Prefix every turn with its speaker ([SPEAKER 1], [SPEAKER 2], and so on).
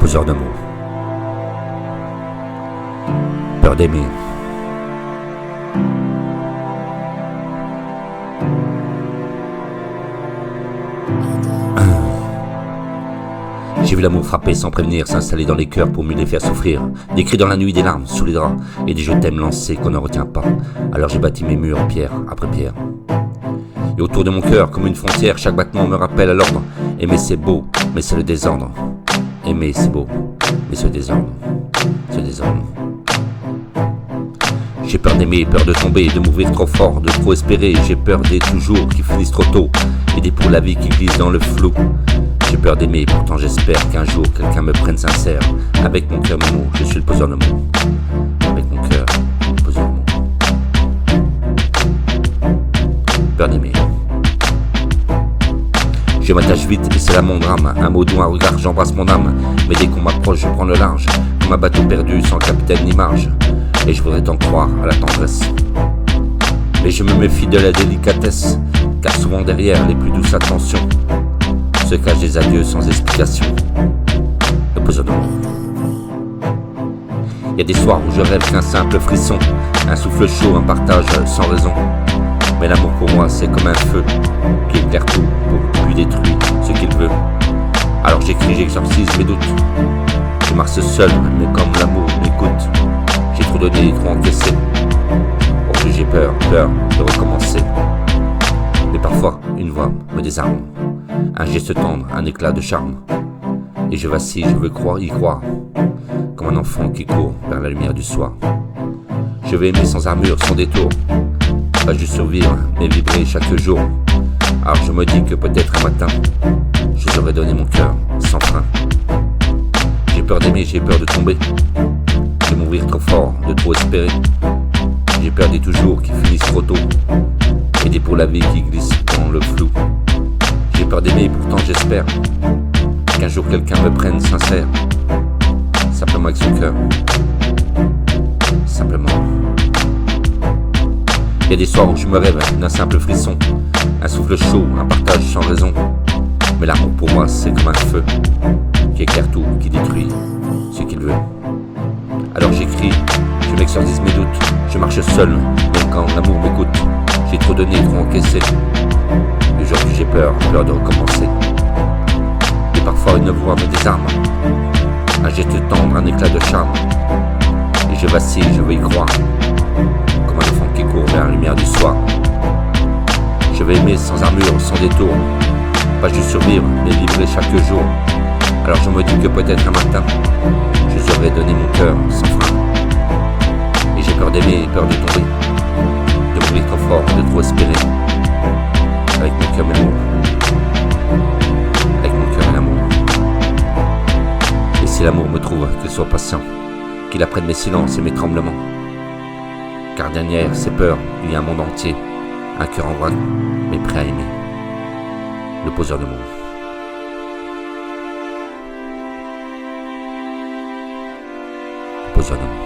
[SPEAKER 1] poseur de mots. Peur d'aimer. J'ai vu l'amour frapper sans prévenir, s'installer dans les cœurs pour mieux les faire souffrir. Des cris dans la nuit, des larmes sous les draps, et des je t'aime lancés qu'on ne retient pas. Alors j'ai bâti mes murs, pierre après pierre. Et autour de mon cœur, comme une frontière, chaque battement me rappelle à l'ordre. Aimer c'est beau, mais c'est le désordre. Aimer c'est beau, mais c'est le désordre. C'est le désordre. J'ai peur d'aimer, peur de tomber, de m'ouvrir trop fort, de trop espérer. J'ai peur des toujours qui finissent trop tôt, et des pour la vie qui glissent dans le flou. J'ai peur d'aimer, pourtant j'espère qu'un jour quelqu'un me prenne sincère. Avec mon cœur, mes mots, je suis le poseur de mots. Avec mon cœur, le poseur de mots. Peur d'aimer. Je m'attache vite et c'est là mon drame. Un mot doux, un regard, j'embrasse mon âme. Mais dès qu'on m'approche, je prends le large. Comme un bateau perdu, sans capitaine ni marge. Et je voudrais t'en croire à la tendresse. Mais je me méfie de la délicatesse, car souvent derrière les plus douces attentions se cachent des adieux sans explication. Le poseur de mots. Il y a des soirs où je rêve qu'un simple frisson, un souffle chaud, un partage sans raison. Mais l'amour pour moi c'est comme un feu qui éclaire tout pour lui détruire ce qu'il veut. Alors j'écris, j'exorcise mes doutes. Je marche seul, mais comme l'amour m'écoute. J'ai trop donné, trop encaissé. Aujourd'hui j'ai peur de recommencer. Mais parfois une voix me désarme. Un geste tendre, un éclat de charme. Et je vacille, je veux y croire. Comme un enfant qui court vers la lumière du soir. Je vais aimer sans armure, sans détour. Pas juste survivre, mais vibrer chaque jour. Alors je me dis que peut-être un matin je saurais donner mon cœur sans frein. J'ai peur d'aimer, j'ai peur de tomber, de m'ouvrir trop fort, de trop espérer. J'ai peur des toujours qui finissent trop tôt, et des pour la vie qui glissent dans le flou. J'ai peur d'aimer, pourtant j'espère qu'un jour quelqu'un me prenne sincère, simplement avec son cœur, simplement. Il y a des soirs où je me rêve d'un simple frisson, un souffle chaud, un partage sans raison. Mais l'amour pour moi c'est comme un feu qui éclaire tout, qui détruit ce qu'il veut. Alors j'écris, je m'exorcise mes doutes, je marche seul, même quand l'amour m'écoute. J'ai trop donné, trop encaissé. Et aujourd'hui j'ai peur de recommencer. Et parfois une voix me désarme, un geste tendre, un éclat de charme. Et je vacille, je veux y croire, comme un enfant qui court vers la lumière du soir. Je vais aimer sans armure, sans détour. Pas juste survivre, mais vibrer chaque jour. Alors je me dis que peut-être un matin je saurais donner mon cœur sans frein. Et j'ai peur d'aimer, peur de tomber, de mourir trop fort, de trop espérer. Avec mon cœur, mes mots. Avec mon cœur et l'amour. Et si l'amour me trouve, qu'il soit patient, qu'il apprenne mes silences et mes tremblements. Car derrière ces peurs, il y a un monde entier, un cœur en vrac, mais prêt à aimer. Le poseur de mots. Le poseur de mots.